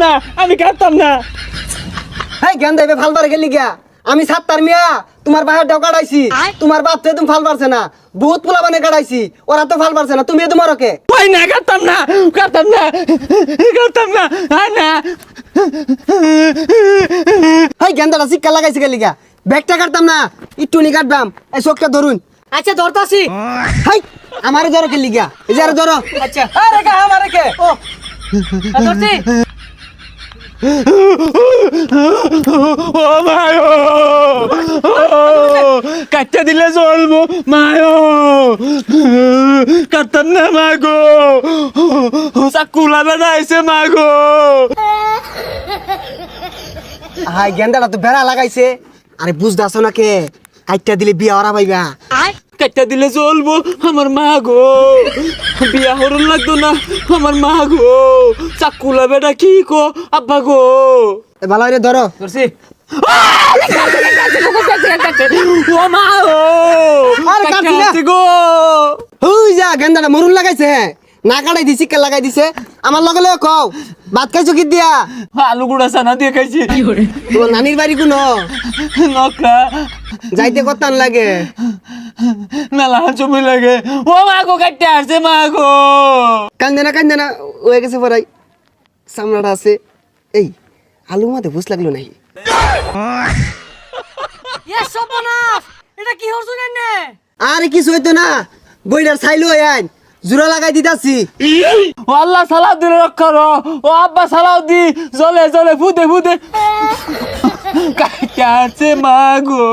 না আমি কাটতাম না। হ্যাঁ জ্ঞান দেবে ফাল পারে গেলি গিয়া আমি সাতটার মিয়া তোমার বাহার ডাও কাটাইছি তোমার বাপ তো তুমি ফাল পারছে না বহুত পোলা বানে কাটাইছি ওরা তো ফাল পারছে না তুমি তোমার ওকে ওই না কাটতাম না কাটতাম না কাটতাম না আয় না। হ্যাঁ জ্ঞানটা শিক্ষা লাগাইছে গেলি গিয়া ব্যাগটা কাটতাম না একটু নি কাটবাম এই চোখটা ধরুন। আচ্ছা ধরতাছি। হাই আমারে ধরো খেলি গিয়া এই যে আরে ধরো। আচ্ছা আরে কা আমারে কে ও ধরছি। ও মায়ো কাটতে দিলে চলবো মায়ো কাটতাম না মাগো চাকুলা বেড়াইছে মাগো। হাই জ্ঞানটা তো বেড়া লাগাইছে আরে বুঝদাছ না কে কাইটটা দিলে বিয়া ওরা পাইবা। কাটতে দিলে চলবো আমার মা গো বিয়া হরণ লাগতো না আমার মা গো চাকুলা বেটা কি কো আব্বা গো। ভালো করে ধরো ধরছি। ও মা ও আরে কাটছি না। গো হুই যা গেন্দাটা মরুন লাগাইছে হ্যাঁ না কাটাই দিছি কে লাগাই দিছে আমার লগে লগে কও ভাত খাইছো কি দিয়া আলু গুড়া সানা দিয়ে খাইছি তোর নানির বাড়ি কোন নকরা যাইতে কতান লাগে মেলা জমি লাগে ও মা গো কাটতে আসছে মা গো। কান্দে না হয়ে গেছে পরাই সামনাটা আছে এই আলু মাতে ভুস লাগলো নাই ইয়ে সর্বনাশ এটা কি হরছুন নে? আরে কিছু হইতো না বইটার ছাইলো আইন জোড়া লাগাই দিতাছি। ও আল্লাহ সালাদ দিলে রক্ষা রো ও আব্বা সালাদ দি জলে জলে ফুদে ফুদে কাটতে আসছে মা গো।